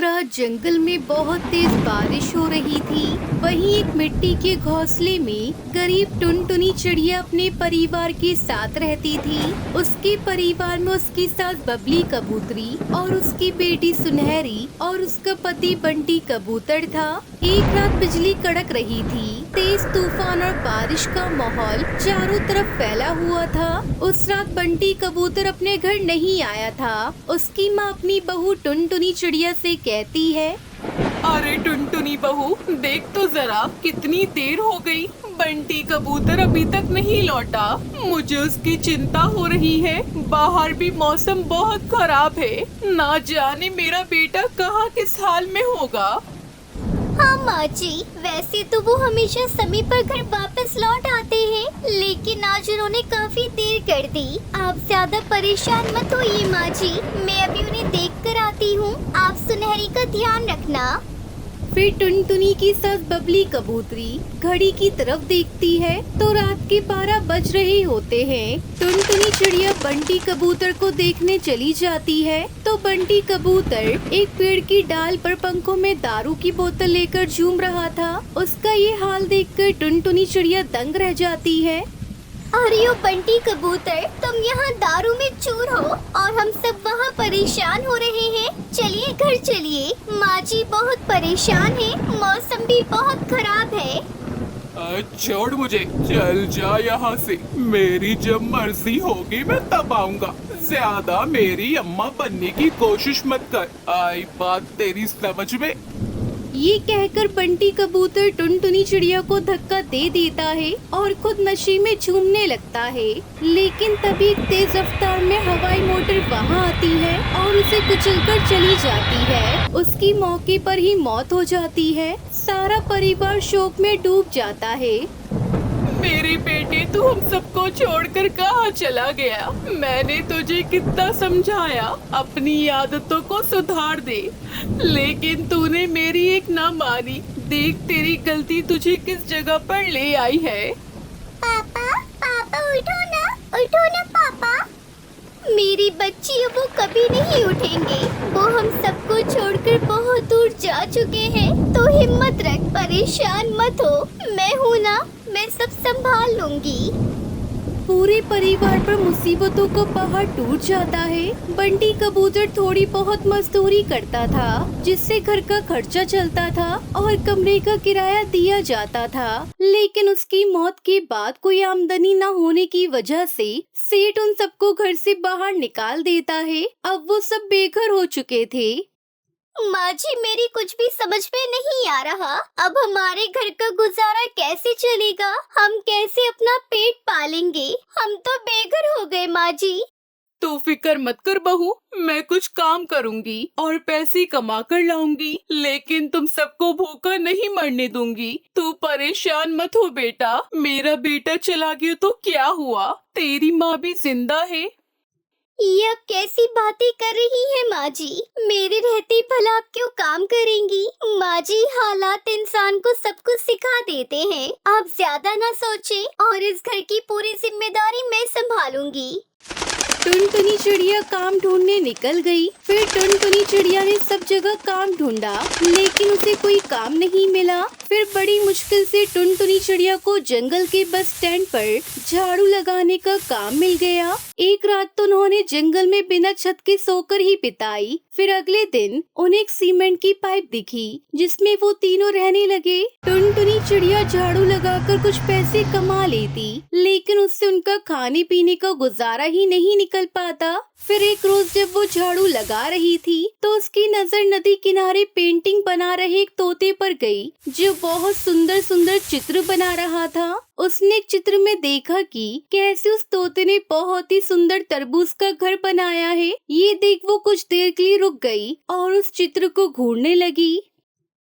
रात जंगल में बहुत तेज बारिश हो रही थी। वहीं एक मिट्टी के घोंसले में गरीब टुनटुनी चिड़िया अपने परिवार के साथ रहती थी। उसके परिवार में उसकी सास बबली कबूतरी और उसकी बेटी सुनहरी और उसका पति बंटी कबूतर था। एक रात बिजली कड़क रही थी। तेज तूफान और बारिश का माहौल चारों तरफ फैला हुआ था। उस रात बंटी कबूतर अपने घर नहीं आया था। उसकी माँ अपनी बहू टुनटुनी चिड़िया से कहती है, अरे टुनटुनी बहू, देख तो जरा कितनी देर हो गई, बंटी कबूतर अभी तक नहीं लौटा। मुझे उसकी चिंता हो रही है। बाहर भी मौसम बहुत खराब है। ना जाने मेरा बेटा कहाँ किस हाल में होगा। हाँ माँ जी, वैसे तो वो हमेशा समय पर घर वापस लौट आते हैं, लेकिन आज उन्होंने काफी देर कर दी। आप ज्यादा परेशान मत होइए माँ जी, मैं अभी उन्हें देख कर आती हूँ। आप सुनहरी का ध्यान रखना। फिर टुनटुनी की सास बबली कबूतरी घड़ी की तरफ देखती है तो रात के 12 बज रहे होते हैं। टुनटुनी चिड़िया बंटी कबूतर को देखने चली जाती है तो बंटी कबूतर एक पेड़ की डाल पर पंखों में दारू की बोतल लेकर झूम रहा था। उसका ये हाल देखकर टुनटुनी चिड़िया दंग रह जाती है। अरे ओ बंटी कबूतर, तुम यहाँ दारू में चूर हो और हम सब वहाँ परेशान हो रहे हैं। चलिए घर चलिए, माँ जी बहुत परेशान है, मौसम भी बहुत खराब है। छोड़ मुझे, चल जा यहाँ से। मेरी जब मर्जी होगी मैं तब आऊँगा। ज्यादा मेरी अम्मा बनने की कोशिश मत कर। आई बात तेरी समझ में? ये कहकर बंटी कबूतर टुनटुनी चिड़िया को धक्का दे देता है और खुद नशे में झूमने लगता है। लेकिन तभी एक तेज रफ्तार में हवाई मोटर वहाँ आती है और उसे कुचलकर चली जाती है। उसकी मौके पर ही मौत हो जाती है। सारा परिवार शोक में डूब जाता है। मेरे बेटे, तू हम सबको छोड़कर कहाँ चला गया? मैंने तुझे कितना समझाया अपनी आदतों को सुधार दे, लेकिन तूने मेरी एक ना मानी। देख तेरी गलती तुझे किस जगह पर ले आई है। पापा पापा उठो ना पापा। मेरी बच्ची अब वो कभी नहीं उठेंगे। वो हम सबको छोड़कर बहुत दूर जा चुके हैं। तो हिम्मत रख, परेशान मत हो, मैं हूँ ना, मैं सब संभाल लूंगी। पूरे परिवार पर मुसीबतों का पहाड़ टूट जाता है। बंटी कबूतर थोड़ी बहुत मजदूरी करता था, जिससे घर का खर्चा चलता था और कमरे का किराया दिया जाता था। लेकिन उसकी मौत के बाद कोई आमदनी न होने की वजह से सेठ उन सबको घर से बाहर निकाल देता है। अब वो सब बेघर हो चुके थे। माँ जी, मेरी कुछ भी समझ में नहीं आ रहा। अब हमारे घर का गुजारा कैसे चलेगा? हम कैसे अपना पेट पालेंगे? हम तो बेघर हो गए माँ जी। तू फिक्र मत कर बहू, मैं कुछ काम करूंगी और पैसे कमा कर लाऊंगी, लेकिन तुम सबको भूखा नहीं मरने दूंगी। तू परेशान मत हो बेटा। मेरा बेटा चला गया तो क्या हुआ, तेरी माँ भी जिंदा है। ये अब कैसी बातें कर रही है माँ जी? मेरे रहते भला आप क्यों काम करेंगी? माँ जी, हालात इंसान को सब कुछ सिखा देते हैं। आप ज्यादा ना सोचें और इस घर की पूरी जिम्मेदारी मैं संभालूंगी। टुनटुनी चिड़िया काम ढूंढने निकल गई। फिर टुनटुनी चिड़िया ने सब जगह काम ढूंढा, लेकिन उसे कोई काम नहीं मिला। फिर बड़ी मुश्किल से टुनटुनी चिड़िया को जंगल के बस स्टैंड पर झाड़ू लगाने का काम मिल गया। एक रात तो उन्होंने जंगल में बिना छत के सोकर ही बिताई। फिर अगले दिन उन्हें एक सीमेंट की पाइप दिखी, जिसमें वो तीनों रहने लगे। टुनटुनी चिड़िया झाड़ू लगाकर कुछ पैसे कमा लेती, लेकिन उससे उनका खाने पीने का गुजारा ही नहीं निकल पाता। फिर एक रोज जब वो झाड़ू लगा रही थी तो उसकी नजर नदी किनारे पेंटिंग बना रहे एक तोते पर गई, जो बहुत सुंदर सुंदर चित्र बना रहा था। उसने एक चित्र में देखा कि कैसे उस तोते ने बहुत ही सुंदर तरबूज का घर बनाया है। ये देख वो कुछ देर के लिए रुक गई और उस चित्र को घूरने लगी।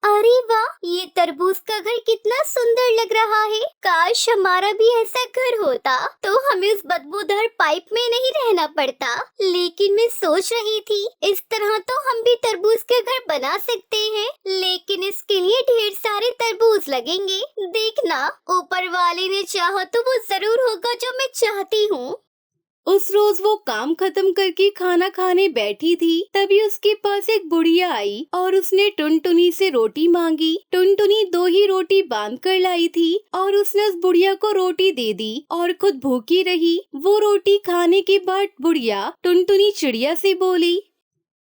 अरे वाह, ये तरबूज का घर कितना सुंदर लग रहा है। काश हमारा भी ऐसा घर होता तो हमें उस बदबूदार पाइप में नहीं रहना पड़ता। लेकिन मैं सोच रही थी, इस तरह तो हम भी तरबूज का घर बना सकते हैं, लेकिन इसके लिए ढेर सारे तरबूज लगेंगे। देखना, ऊपर वाले ने चाहा तो वो जरूर होगा जो मैं चाहती हूँ। उस रोज वो काम खत्म करके खाना खाने बैठी थी, तभी उसके पास एक बुढ़िया आई और उसने टुनटुनी से रोटी मांगी। टुनटुनी 2 ही रोटी बांध कर लाई थी और उसने उस बुढ़िया को रोटी दे दी और खुद भूखी रही। वो रोटी खाने के बाद बुढ़िया टुनटुनी चिड़िया से बोली,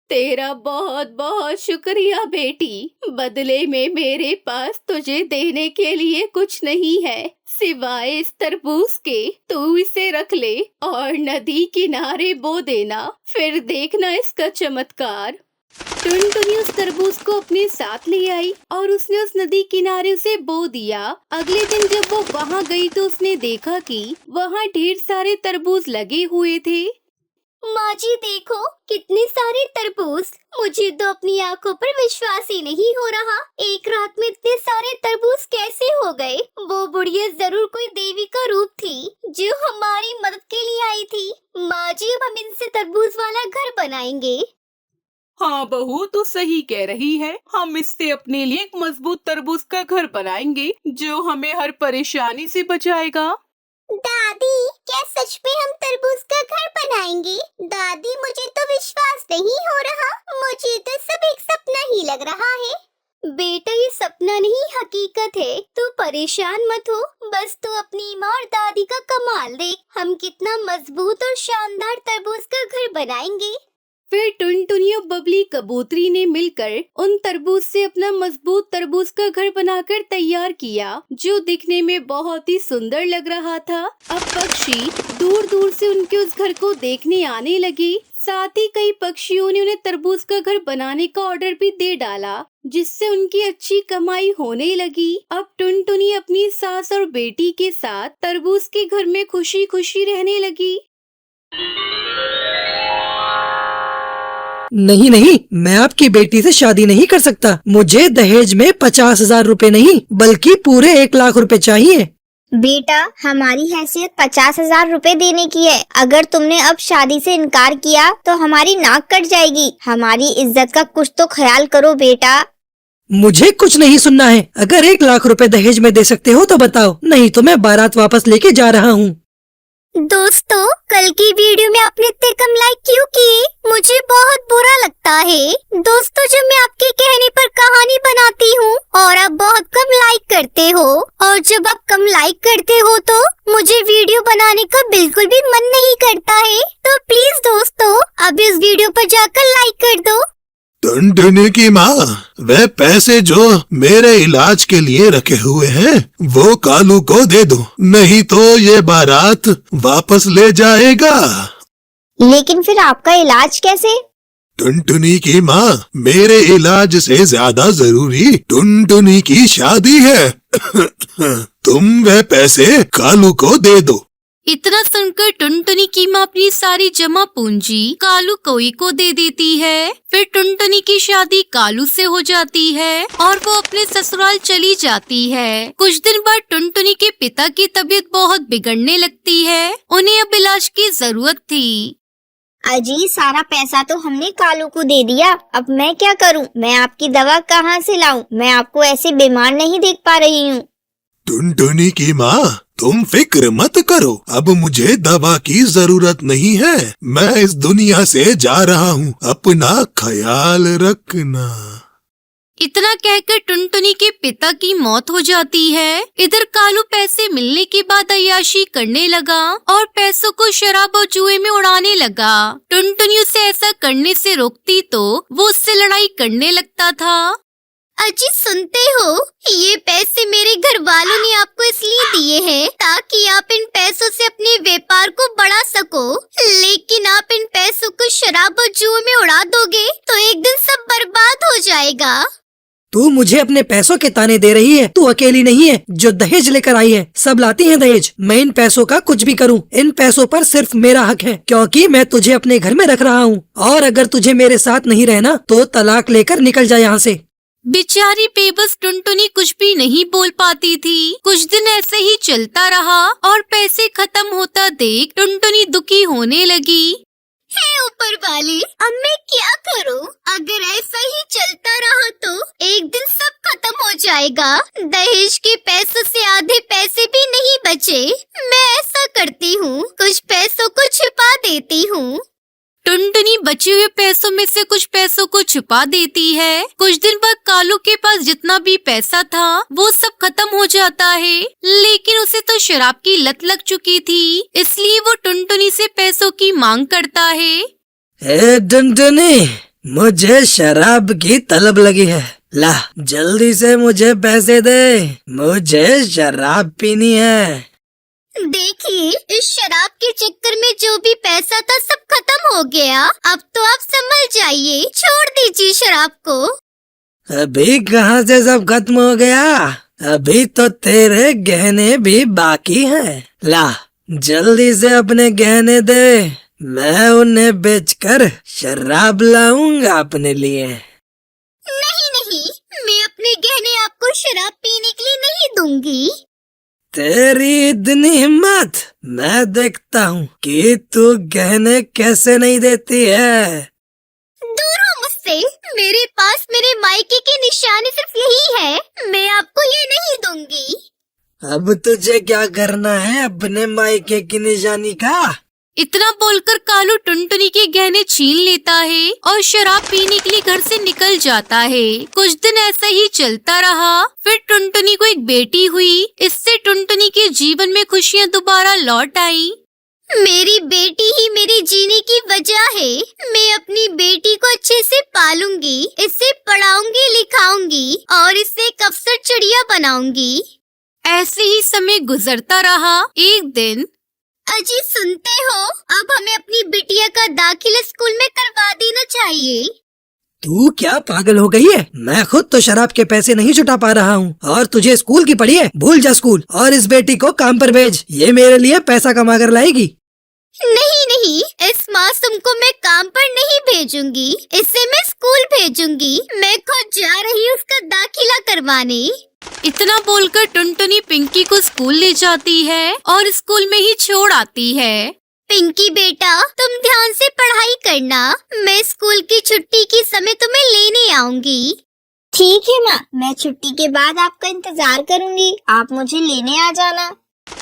तेरा बहुत बहुत शुक्रिया बेटी, बदले में मेरे पास तुझे देने के लिए कुछ नहीं है सिवाय इस तरबूज के। तू इसे रख ले और नदी किनारे बो देना, फिर देखना इसका चमत्कार। टुनटुनी उस तरबूज को अपने साथ ले आई और उसने उस नदी किनारे उसे बो दिया। अगले दिन जब वो वहाँ गई तो उसने देखा कि वहाँ ढेर सारे तरबूज लगे हुए थे। माँ जी देखो कितने सारे तरबूज, मुझे तो अपनी आंखों पर विश्वास ही नहीं हो रहा। एक रात में इतने सारे तरबूज कैसे हो गए? वो बुढ़िया जरूर कोई देवी का रूप थी जो हमारी मदद के लिए आई थी। माँ जी अब हम इनसे तरबूज वाला घर बनाएंगे। हाँ बहू, तू सही कह रही है। हम इससे अपने लिए एक मजबूत तरबूज का घर बनाएंगे जो हमें हर परेशानी से बचाएगा। दादी क्या सच में हम तरबूज का घर बनाएंगे? दादी मुझे तो विश्वास नहीं हो रहा, मुझे तो सब एक सपना ही लग रहा है। बेटा ये सपना नहीं हकीकत है, तू परेशान मत हो, बस तू अपनी माँ और दादी का कमाल देख, हम कितना मजबूत और शानदार तरबूज का घर बनाएंगे। फिर टुनटुनी और बबली कबूतरी ने मिलकर उन तरबूज से अपना मजबूत तरबूज का घर बनाकर तैयार किया, जो दिखने में बहुत ही सुंदर लग रहा था। अब पक्षी दूर दूर से उनके उस घर को देखने आने लगे। साथ ही कई पक्षियों ने उन्हें तरबूज का घर बनाने का ऑर्डर भी दे डाला, जिससे उनकी अच्छी कमाई होने लगी। अब टुनटुनी अपनी सास और बेटी के साथ तरबूज के घर में खुशी खुशी रहने लगी। नहीं नहीं, मैं आपकी बेटी से शादी नहीं कर सकता। मुझे दहेज में 50,000 रुपए नहीं बल्कि पूरे 1 लाख रुपए चाहिए। बेटा हमारी हैसियत 50,000 रुपए देने की है। अगर तुमने अब शादी से इनकार किया तो हमारी नाक कट जाएगी। हमारी इज्जत का कुछ तो ख्याल करो बेटा। मुझे कुछ नहीं सुनना है। अगर 1 लाख रुपए दहेज में दे सकते हो तो बताओ, नहीं तो मैं बारात वापस लेके जा रहा हूँ। दोस्तों कल की वीडियो में आपने इतने कम लाइक क्यों किए? मुझे बहुत बुरा लगता है। दोस्तों जब मैं आपके कहने पर कहानी बनाती हूँ और आप बहुत कम लाइक करते हो, और जब आप कम लाइक करते हो तो मुझे वीडियो बनाने का बिल्कुल भी मन नहीं करता है। तो प्लीज दोस्तों अब इस वीडियो पर जाकर लाइक कर दो। टुनटुनी की माँ, वह पैसे जो मेरे इलाज के लिए रखे हुए हैं वो कालू को दे दो, नहीं तो ये बारात वापस ले जाएगा। लेकिन फिर आपका इलाज कैसे? टुनटुनी की माँ, मेरे इलाज से ज्यादा जरूरी टुनटुनी की शादी है। तुम वह पैसे कालू को दे दो। इतना सुनकर टुनटुनी की माँ अपनी सारी जमा पूंजी कालू कोई को दे देती है। फिर टुनटुनी की शादी कालू से हो जाती है और वो अपने ससुराल चली जाती है। कुछ दिन बाद टुनटुनी के पिता की तबीयत बहुत बिगड़ने लगती है। उन्हें अब इलाज की जरूरत थी। अजी सारा पैसा तो हमने कालू को दे दिया, अब मैं क्या करूं? मैं आपकी दवा कहां से लाऊं? मैं आपको ऐसे बीमार नहीं देख पा रही हूं। टुनटुनी की माँ, तुम फिक्र मत करो, अब मुझे दवा की जरूरत नहीं है। मैं इस दुनिया से जा रहा हूँ, अपना ख्याल रखना। इतना कहकर टुनटुनी के पिता की मौत हो जाती है। इधर कालू पैसे मिलने के बाद अय्याशी करने लगा और पैसों को शराब और जुए में उड़ाने लगा। टुनटुनी उसे ऐसा करने से रोकती तो वो उससे लड़ाई करने लगता था। अजी सुनते हो, ये पैसे मेरे घर वालों ने आपको इसलिए दिए हैं ताकि आप इन पैसों से अपने व्यापार को बढ़ा सको, लेकिन आप इन पैसों को शराब और जुए में उड़ा दोगे तो एक दिन सब बर्बाद हो जाएगा। तू मुझे अपने पैसों के ताने दे रही है? तू अकेली नहीं है जो दहेज लेकर आई है, सब लाती हैं दहेज। मैं इन पैसों का कुछ भी करूं, इन पैसों पर सिर्फ मेरा हक है, क्योंकि मैं तुझे अपने घर में रख रहा हूं। और अगर तुझे मेरे साथ नहीं रहना तो तलाक लेकर निकल जा यहाँ से। बेचारी बेबस टुनटुनी कुछ भी नहीं बोल पाती थी। कुछ दिन ऐसे ही चलता रहा और पैसे खत्म होता देख टुनटुनी दुखी होने लगी। हे ऊपर वाले, अब मैं क्या करूं? अगर ऐसा ही चलता रहा तो एक दिन सब खत्म हो जाएगा। दहेज के पैसों से आधे पैसे भी नहीं बचे। मैं ऐसा करती हूँ, कुछ पैसों को छिपा गई हूँ। टुनटुनी बचे हुए पैसों में से कुछ पैसों को छुपा देती है। कुछ दिन बाद कालू के पास जितना भी पैसा था वो सब खत्म हो जाता है, लेकिन उसे तो शराब की लत लग चुकी थी, इसलिए वो टुनटुनी से पैसों की मांग करता है। ए टुनटुनी, मुझे शराब की तलब लगी है, ला जल्दी से मुझे पैसे दे, मुझे शराब पीनी है। देखिए, इस शराब के चक्कर में जो भी पैसा था सब खत्म हो गया। अब तो आप संभल जाइए, छोड़ दीजिए शराब को। अभी कहाँ से सब खत्म हो गया, अभी तो तेरे गहने भी बाकी हैं। ला जल्दी से अपने गहने दे, मैं उन्हें बेचकर शराब लाऊंगा अपने लिए। नहीं नहीं, मैं अपने गहने आपको शराब पीने के लिए नहीं दूंगी। तेरी इतनी हिम्मत, मैं देखता हूँ कि तू गहने कैसे नहीं देती है। दूर हो मुझसे, मेरे पास मेरे मायके की निशानी सिर्फ यही है, मैं आपको ये नहीं दूंगी। अब तुझे क्या करना है अपने मायके की निशानी का? इतना बोलकर कालू टुनटुनी के गहने छीन लेता है और शराब पीने के लिए घर से निकल जाता है। कुछ दिन ऐसा ही चलता रहा। फिर टुनटुनी को एक बेटी हुई। इससे टुनटुनी के जीवन में खुशियाँ दोबारा लौट आई। मेरी बेटी ही मेरे जीने की वजह है। मैं अपनी बेटी को अच्छे से पालूंगी, इसे पढ़ाऊंगी लिखाऊंगी और इसे एक अफसर चिड़िया बनाऊंगी। ऐसे ही समय गुजरता रहा। एक दिन, अजी सुनते हो, अब हमें अपनी बिटिया का दाखिला स्कूल में करवा देना चाहिए। तू क्या पागल हो गई है? मैं खुद तो शराब के पैसे नहीं जुटा पा रहा हूँ और तुझे स्कूल की पड़ी है। भूल जा स्कूल और इस बेटी को काम पर भेज, ये मेरे लिए पैसा कमा कर लाएगी। नहीं नहीं, इस मासूम को मैं काम पर नहीं भेजूंगी, इसे मैं स्कूल भेजूंगी। मैं खुद जा रही हूँ उसका दाखिला करवाने। इतना बोलकर टुनटुनी पिंकी को स्कूल ले जाती है और स्कूल में ही छोड़ आती है। पिंकी बेटा, तुम ध्यान से पढ़ाई करना, मैं स्कूल की छुट्टी के समय तुम्हें लेने आऊंगी। ठीक है माँ, मैं छुट्टी के बाद आपका इंतजार करूंगी, आप मुझे लेने आ जाना।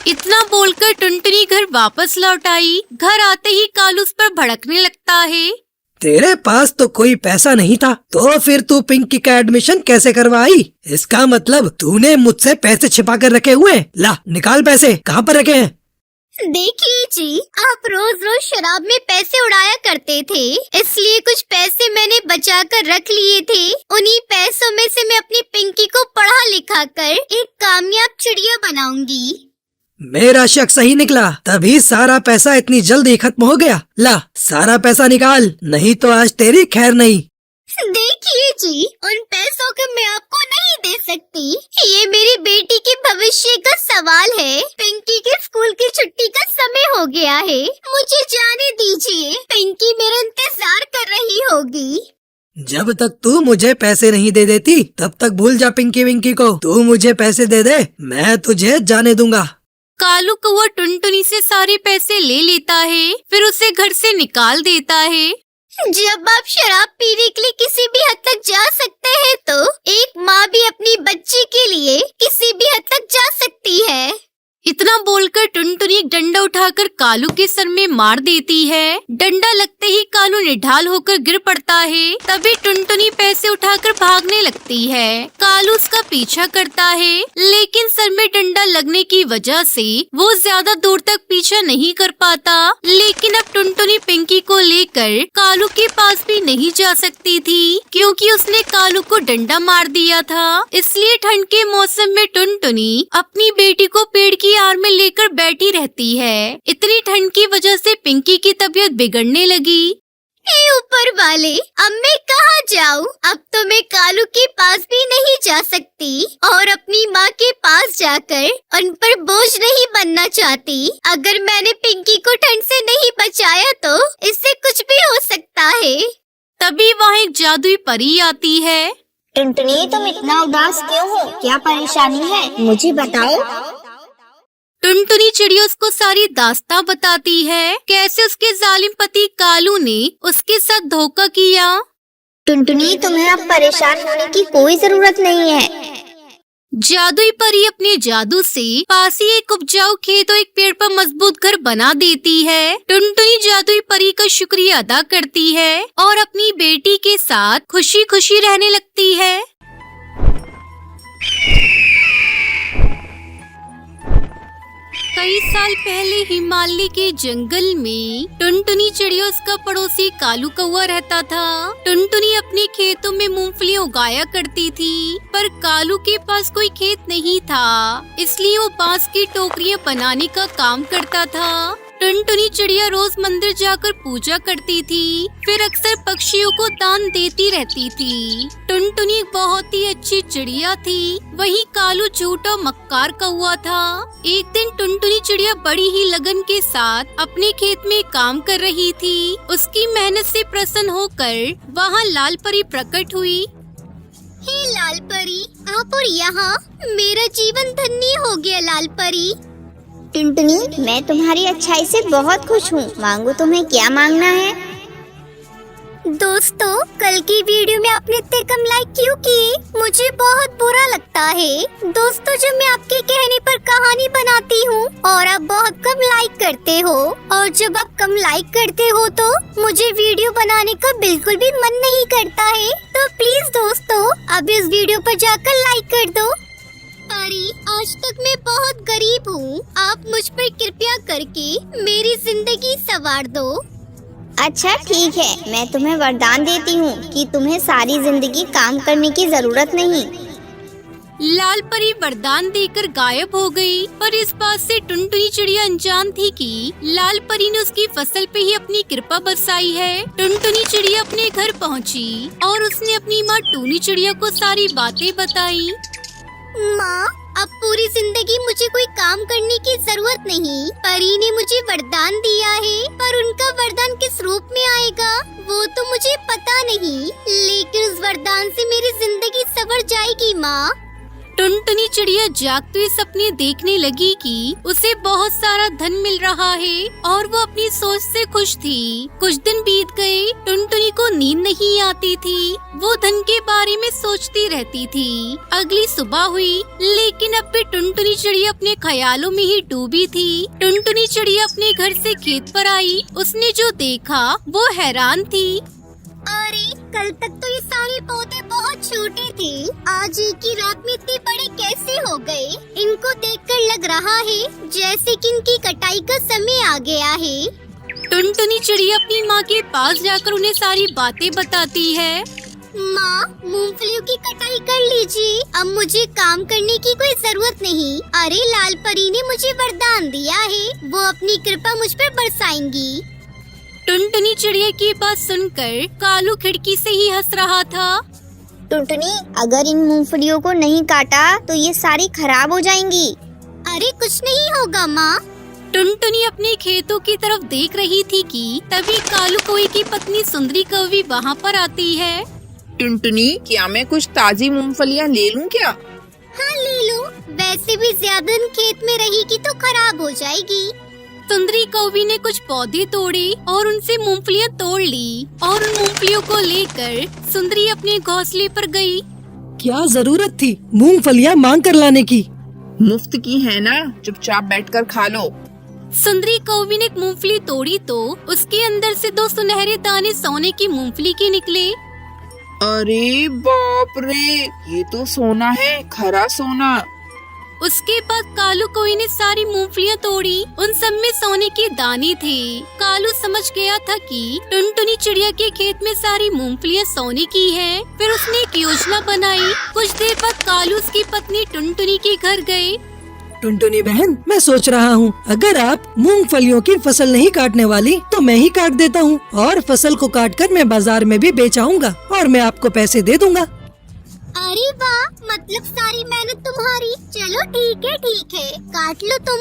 इतना बोलकर टुनटुनी घर वापस लौट आई। घर आते ही कालू उस पर भड़कने लगता है। तेरे पास तो कोई पैसा नहीं था, तो फिर तू पिंकी का एडमिशन कैसे करवाई? इसका मतलब तूने मुझसे पैसे छिपा कर रखे हुए। ला निकाल पैसे, कहाँ पर रखे हैं? देखिए जी, आप रोज रोज शराब में पैसे उड़ाया करते थे, इसलिए कुछ पैसे मैंने बचा कर रख लिए थे। उन्हीं पैसों में से मैं अपनी पिंकी को पढ़ा लिखा कर एक कामयाब चिड़िया बनाऊंगी। मेरा शक सही निकला, तभी सारा पैसा इतनी जल्दी खत्म हो गया। ला सारा पैसा निकाल, नहीं तो आज तेरी खैर नहीं। देखिए जी, उन पैसों को मैं आपको नहीं दे सकती, ये मेरी बेटी के भविष्य का सवाल है। पिंकी के स्कूल की छुट्टी का समय हो गया है, मुझे जाने दीजिए, पिंकी मेरा इंतजार कर रही होगी। जब तक तू मुझे पैसे नहीं दे देती तब तक भूल जा पिंकी विंकी को। तू मुझे पैसे दे दे, मैं तुझे जाने दूंगा। कालू कौवा टुनटुनी से सारे पैसे ले लेता है, फिर उसे घर से निकाल देता है। जब आप शराब पीने के लिए किसी भी हद तक जा सकते हैं, तो एक माँ भी अपनी बच्ची के लिए किसी भी हद तक जा सकती है। इतना बोलकर टुनटुनी एक डंडा उठाकर कालू के सर में मार देती है। डंडा लगते ही कालू निढाल होकर गिर पड़ता है। तभी टुनटुनी पैसे उठाकर भागने लगती है। कालू उसका पीछा करता है, लेकिन सर में डंडा लगने की वजह से वो ज्यादा दूर तक पीछा नहीं कर पाता। लेकिन अब टुनटुनी पिंकी को लेकर कालू के पास भी नहीं जा सकती थी, क्योंकि उसने कालू को डंडा मार दिया था। इसलिए ठंड के मौसम में टुनटुनी अपनी बेटी को पेड़ की आड़ में लेकर बैठी रहती है। इतनी ठंड की वजह से पिंकी की तबीयत बिगड़ने लगी। हे ऊपर वाले, अब मैं कहाँ जाऊँ? अब तो मैं कालू के पास भी नहीं जा सकती और अपनी माँ के पास जाकर उन पर बोझ नहीं बनना चाहती। अगर मैंने पिंकी को ठंड से नहीं बचाया तो इससे कुछ भी हो सकता है। तभी वहाँ एक जादुई परी आती है। टुनटुनी, तुम इतना उदास क्यों हो? क्या परेशानी है? मुझे बताओ। टुनटुनी चिड़िया उसको सारी दास्तां बताती है, कैसे उसके जालिम पति कालू ने उसके साथ धोखा किया। टुनटुनी, तुम्हें अब परेशान होने की कोई जरूरत नहीं है। जादुई परी अपने जादू से पास ही एक उपजाऊ खेत और एक पेड़ पर मजबूत घर बना देती है। टुनटुनी जादुई परी का शुक्रिया अदा करती है और अपनी बेटी के साथ खुशी खुशी रहने लगती है। कई साल पहले हिमालय के जंगल में टुनटुनी चिड़िया उसका पड़ोसी कालू कौवा रहता था। टुनटुनी अपने खेतों में मूंगफलियां उगाया करती थी, पर कालू के पास कोई खेत नहीं था, इसलिए वो बांस की टोकरियां बनाने का काम करता था। टुनटुनी चिड़िया रोज मंदिर जाकर पूजा करती थी, फिर अक्सर पक्षियों को दान देती रहती थी। टुनटुनी एक बहुत ही अच्छी चिड़िया थी, वहीं कालू झूठा मक्कार कौवा था। एक दिन टुनटुनी चिड़िया बड़ी ही लगन के साथ अपने खेत में काम कर रही थी। उसकी मेहनत से प्रसन्न होकर वहाँ लाल परी प्रकट हुई। हे लाल परी, आप और यहाँ मेरा जीवन धन्य हो गया। लाल परी, टुनटुनी, मैं तुम्हारी अच्छाई से बहुत खुश हूँ। मांगो, तुम्हें क्या मांगना है? दोस्तों, कल की वीडियो में आपने इतने कम लाइक क्यों किए? मुझे बहुत बुरा लगता है। दोस्तों, जब मैं आपके कहने पर कहानी बनाती हूँ और आप बहुत कम लाइक करते हो, और जब आप कम लाइक करते हो तो मुझे वीडियो बनाने का बिल्कुल भी मन नहीं करता है। तो प्लीज दोस्तों, अब इस वीडियो पर जाकर लाइक कर दो। परी, आज तक मैं बहुत गरीब हूँ, आप मुझ पर कृपया करके मेरी जिंदगी संवार दो। अच्छा ठीक है, मैं तुम्हें वरदान देती हूँ कि तुम्हें सारी जिंदगी काम करने की जरूरत नहीं। लाल परी वरदान देकर गायब हो गई, पर इस बात से टुनटुनी चिड़िया अनजान थी कि लाल परी ने उसकी फसल पे ही अपनी कृपा बरसाई है। टुनटुनी चिड़िया अपने घर पहुँची और उसने अपनी माँ टूनी चिड़िया को सारी बातें बताई। माँ, अब पूरी जिंदगी मुझे कोई काम करने की जरूरत नहीं। परी ने मुझे वरदान दिया है, पर उनका वरदान किस रूप में आएगा वो तो मुझे पता नहीं, लेकिन उस वरदान से मेरी जिंदगी संवर जाएगी। माँ, टुनटुनी चिड़िया जागते हुए सपने देखने लगी कि उसे बहुत सारा धन मिल रहा है और वो अपनी सोच से खुश थी। कुछ दिन बीत गए, टुनटुनी को नींद नहीं आती थी, वो धन के बारे में सोचती रहती थी। अगली सुबह हुई, लेकिन अब भी टुनटुनी चिड़िया अपने ख्यालों में ही डूबी थी। टुनटुनी चिड़िया अपने घर से खेत पर आई, उसने जो देखा वो हैरान थी। अरे, कल तक तो ये सारे पौधे बहुत छोटे थे, आज एक ही रात में इतने बड़े कैसे हो गए? इनको देखकर लग रहा है जैसे कि इनकी कटाई का समय आ गया है। टुनटुनी चिड़िया अपनी माँ के पास जाकर उन्हें सारी बातें बताती है। माँ, मूंगफलियों की कटाई कर लीजिए, अब मुझे काम करने की कोई जरूरत नहीं। अरे, लाल परी ने मुझे वरदान दिया है, वो अपनी कृपा मुझ पर बरसाएंगी। टुनटुनी चिड़िया की बात सुनकर कालू खिड़की से ही हंस रहा था। टुनटुनी, अगर इन मूंगफलियों को नहीं काटा तो ये सारी खराब हो जाएंगी। अरे, कुछ नहीं होगा माँ। टुनटुनी अपने खेतों की तरफ देख रही थी कि तभी कालू कौवे की पत्नी सुंदरी कौवी वहाँ पर आती है। टुनटुनी, क्या मैं कुछ ताजी मूंगफलियाँ ले लूँ क्या? हाँ, ले लो, वैसे भी ज्यादा दिन खेत में रहेगी तो खराब हो जाएगी। सुंदरी कौवी ने कुछ पौधे तोड़े और उनसे मूंगफलियाँ तोड़ ली और उन मूंगफलियों को लेकर सुंदरी अपने घोंसले पर गई। क्या जरूरत थी मूंगफलियाँ मांग कर लाने की? मुफ्त की है ना, चुपचाप बैठकर खा लो। सुंदरी कौवी ने एक मूंगफली तोड़ी तो उसके अंदर से 2 सुनहरे दाने सोने की मूंगफली के निकले। अरे बाप रे, ये तो सोना है, खरा सोना। उसके बाद कालू कौवे ने सारी मूंगफलियाँ तोड़ी, उन सब में सोने के दाने थे। कालू समझ गया था कि टुनटुनी चिड़िया के खेत में सारी मूंगफलियाँ सोने की हैं। फिर उसने एक योजना बनाई। कुछ देर बाद कालू उसकी पत्नी टुनटुनी के घर गए। टुनटुनी बहन, मैं सोच रहा हूँ अगर आप मूंगफलियों की फसल नहीं काटने वाली तो मैं ही काट देता हूँ और फसल को काटकर मैं बाजार में भी बेच आऊंगा और मैं आपको पैसे दे दूंगा। अरे वाह, मतलब सारी मेहनत तुम्हारी। चलो ठीक है, काट लो तुम।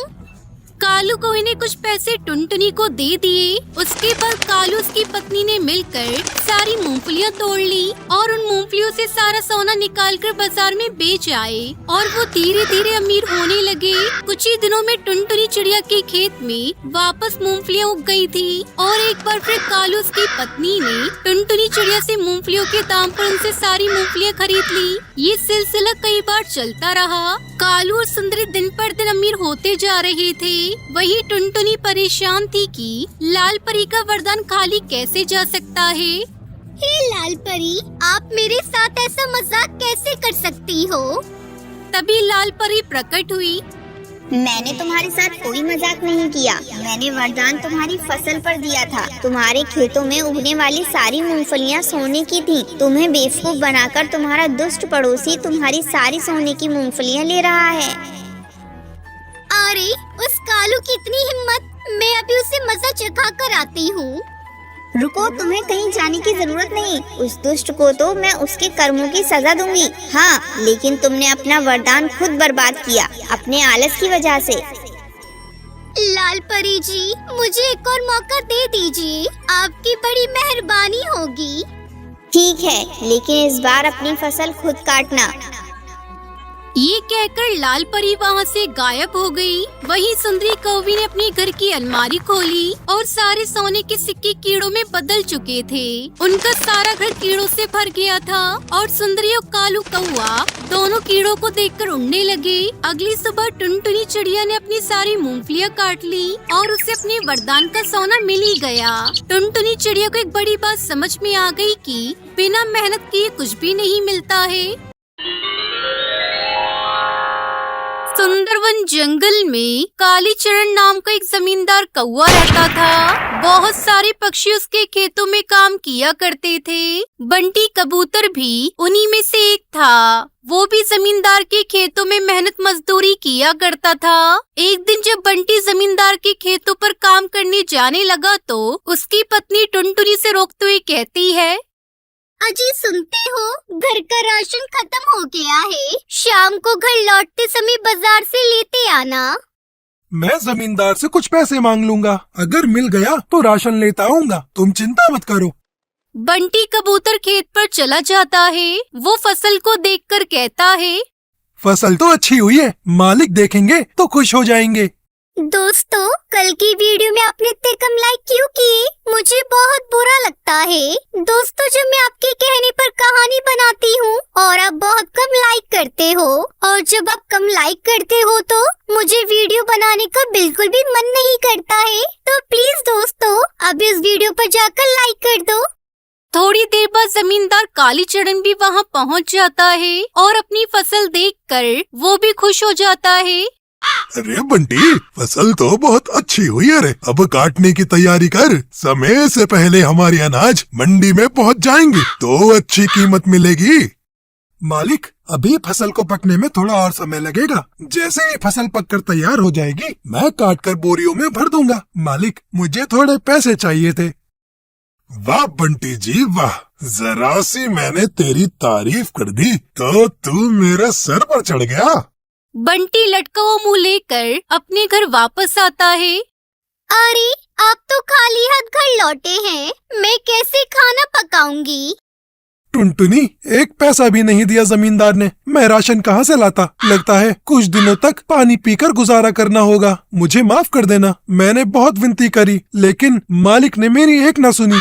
कालू कोई ने कुछ पैसे टुनटुनी को दे दिए। उसके बाद कालू उसकी पत्नी ने मिलकर सारी मूंगफलियाँ तोड़ ली और उन मूंगफलियों से सारा सोना निकालकर बाजार में बेच आए और वो धीरे धीरे अमीर होने लगे। कुछ ही दिनों में टुनटुनी चिड़िया के खेत में वापस मूंगफलियाँ उग गई थी और एक बार फिर कालू उसकी पत्नी ने टुनटुनी चिड़िया से मूंगफलियों के दाम पर उनसे सारी मूंगफलियाँ खरीद ली। ये सिलसिला कई बार चलता रहा। कालू और सुंदरी दिन पर दिन अमीर होते जा रहे थे। वही टुनटुनी परेशान थी कि लाल परी का वरदान खाली कैसे जा सकता है। हे लाल परी, आप मेरे साथ ऐसा मजाक कैसे कर सकती हो? तभी लाल परी प्रकट हुई। मैंने तुम्हारे साथ कोई मजाक नहीं किया। मैंने वरदान तुम्हारी फसल पर दिया था। तुम्हारे खेतों में उगने वाली सारी मूंगफलियाँ सोने की थी। तुम्हें बेवकूफ बनाकर तुम्हारा दुष्ट पड़ोसी तुम्हारी सारी सोने की मूंगफलियाँ ले रहा है। अरे उस कालू की इतनी हिम्मत! मैं अभी उसे मजा चखा कर आती हूँ। रुको, तुम्हें कहीं जाने की जरूरत नहीं। उस दुष्ट को तो मैं उसके कर्मों की सजा दूंगी। हाँ, लेकिन तुमने अपना वरदान खुद बर्बाद किया अपने आलस की वजह से। लाल परी जी, मुझे एक और मौका दे दीजिए, आपकी बड़ी मेहरबानी होगी। ठीक है, लेकिन इस बार अपनी फसल खुद काटना। ये कहकर लाल परी वहाँ से गायब हो गई। वहीं सुंदरी कौवी ने अपने घर की अलमारी खोली और सारे सोने के सिक्के कीड़ों में बदल चुके थे। उनका सारा घर कीड़ों से भर गया था और सुंदरी और कालू कौवा दोनों कीड़ों को देखकर उड़ने लगे। अगली सुबह टुनटुनी चिड़िया ने अपनी सारी मूंगफलियाँ काट ली और उसे अपने वरदान का सोना मिल ही गया। टुनटुनी चिड़िया को एक बड़ी बात समझ में आ गई कि बिना मेहनत किए कुछ भी नहीं मिलता है। सुंदरवन जंगल में कालीचरण नाम का एक जमींदार कौवा रहता था। बहुत सारे पक्षी उसके खेतों में काम किया करते थे। बंटी कबूतर भी उन्हीं में से एक था। वो भी जमींदार के खेतों में मेहनत मजदूरी किया करता था। एक दिन जब बंटी जमींदार के खेतों पर काम करने जाने लगा तो उसकी पत्नी टुनटुनी से रोकते हुए कहती है, अजी सुनते हो, घर का राशन खत्म हो गया है। शाम को घर लौटते समय बाजार से लेते आना। मैं जमींदार से कुछ पैसे मांग लूंगा। अगर मिल गया तो राशन लेता आऊंगा। तुम चिंता मत करो। बंटी कबूतर खेत पर चला जाता है। वो फसल को देखकर कहता है, फसल तो अच्छी हुई है, मालिक देखेंगे तो खुश हो जाएंगे। दोस्तों, कल की वीडियो में आपने इतने कम लाइक क्यों किए? मुझे बहुत बुरा लगता है। दोस्तों, जब मैं आपके कहने पर कहानी बनाती हूँ और आप बहुत कम लाइक करते हो, और जब आप कम लाइक करते हो तो मुझे वीडियो बनाने का बिल्कुल भी मन नहीं करता है। तो प्लीज दोस्तों, अब इस वीडियो पर जाकर लाइक कर दो। थोड़ी देर बाद जमींदार कालीचरण भी वहाँ पहुँच जाता है और अपनी फसल देखकर वो भी खुश हो जाता है। अरे बंटी, फसल तो बहुत अच्छी हुई है रे। अब काटने की तैयारी कर। समय से पहले हमारे अनाज मंडी में पहुंच जाएंगे तो अच्छी कीमत मिलेगी। मालिक, अभी फसल को पकने में थोड़ा और समय लगेगा। जैसे ही फसल पककर तैयार हो जाएगी, मैं काटकर बोरियों में भर दूंगा। मालिक, मुझे थोड़े पैसे चाहिए थे। वाह बंटी जी वाह, जरा सी मैंने तेरी तारीफ कर दी तो तू मेरे सर पर चढ़ गया। बंटी लटका हुआ मुंह लेकर अपने घर वापस आता है। अरे, आप तो खाली हाथ घर लौटे हैं। मैं कैसे खाना पकाऊंगी? टुनटुनी, एक पैसा भी नहीं दिया जमींदार ने। मैं राशन कहाँ से लाता? लगता है कुछ दिनों तक पानी पीकर गुजारा करना होगा। मुझे माफ कर देना। मैंने बहुत विनती करी लेकिन मालिक ने मेरी एक न सुनी।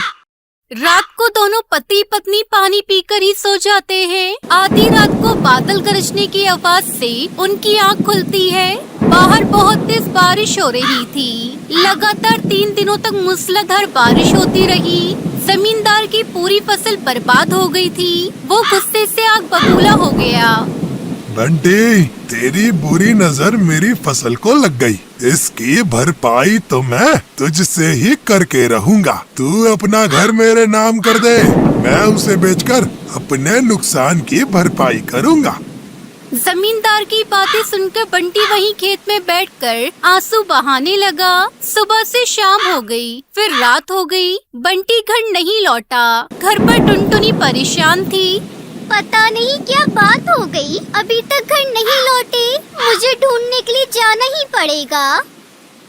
रात को दोनों पति पत्नी पानी पीकर ही सो जाते हैं। आधी रात को बादल गरजने की आवाज से उनकी आंख खुलती है। बाहर बहुत तेज बारिश हो रही थी। लगातार 3 दिनों तक मूसलाधार बारिश होती रही। जमींदार की पूरी फसल बर्बाद हो गई थी। वो गुस्से से आग बबूला हो गया। बंटी, तेरी बुरी नजर मेरी फसल को लग गई। इसकी भरपाई तो मैं तुझसे ही करके रहूंगा। तू अपना घर मेरे नाम कर दे, मैं उसे बेचकर अपने नुकसान की भरपाई करूंगा। जमींदार की बातें सुनकर बंटी वहीं खेत में बैठकर आंसू बहाने लगा। सुबह से शाम हो गई, फिर रात हो गई। बंटी घर नहीं लौटा। घर पर टुनटुनी परेशान थी। पता नहीं क्या बात हो गई, अभी तक घर नहीं लौटे। मुझे ढूंढने के लिए जाना ही पड़ेगा।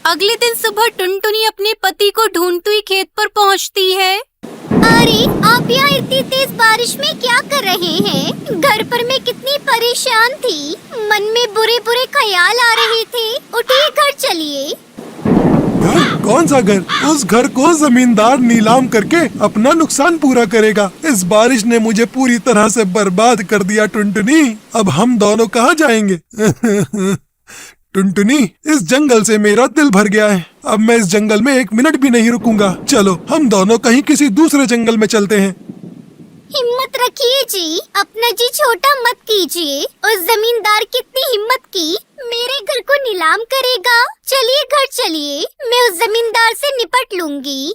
अगले दिन सुबह टुनटुनी अपने पति को ढूंढती हुई खेत पर पहुंचती है। अरे आप यहाँ इतनी तेज बारिश में क्या कर रहे हैं? घर पर मैं कितनी परेशान थी, मन में बुरे बुरे ख्याल आ रहे थे। उठिए घर चलिए। घर? कौन सा घर? उस घर को जमींदार नीलाम करके अपना नुकसान पूरा करेगा। इस बारिश ने मुझे पूरी तरह से बर्बाद कर दिया टुनटुनी। अब हम दोनों कहाँ जाएंगे? टुनटुनी, इस जंगल से मेरा दिल भर गया है। अब मैं इस जंगल में एक मिनट भी नहीं रुकूंगा। चलो हम दोनों कहीं किसी दूसरे जंगल में चलते हैं। हिम्मत रखिए जी, अपना जी छोटा मत कीजिए। उस जमींदार कितनी हिम्मत की, मेरे घर को नीलाम करेगा। चलिए घर चलिए, मैं उस जमींदार से निपट लूंगी।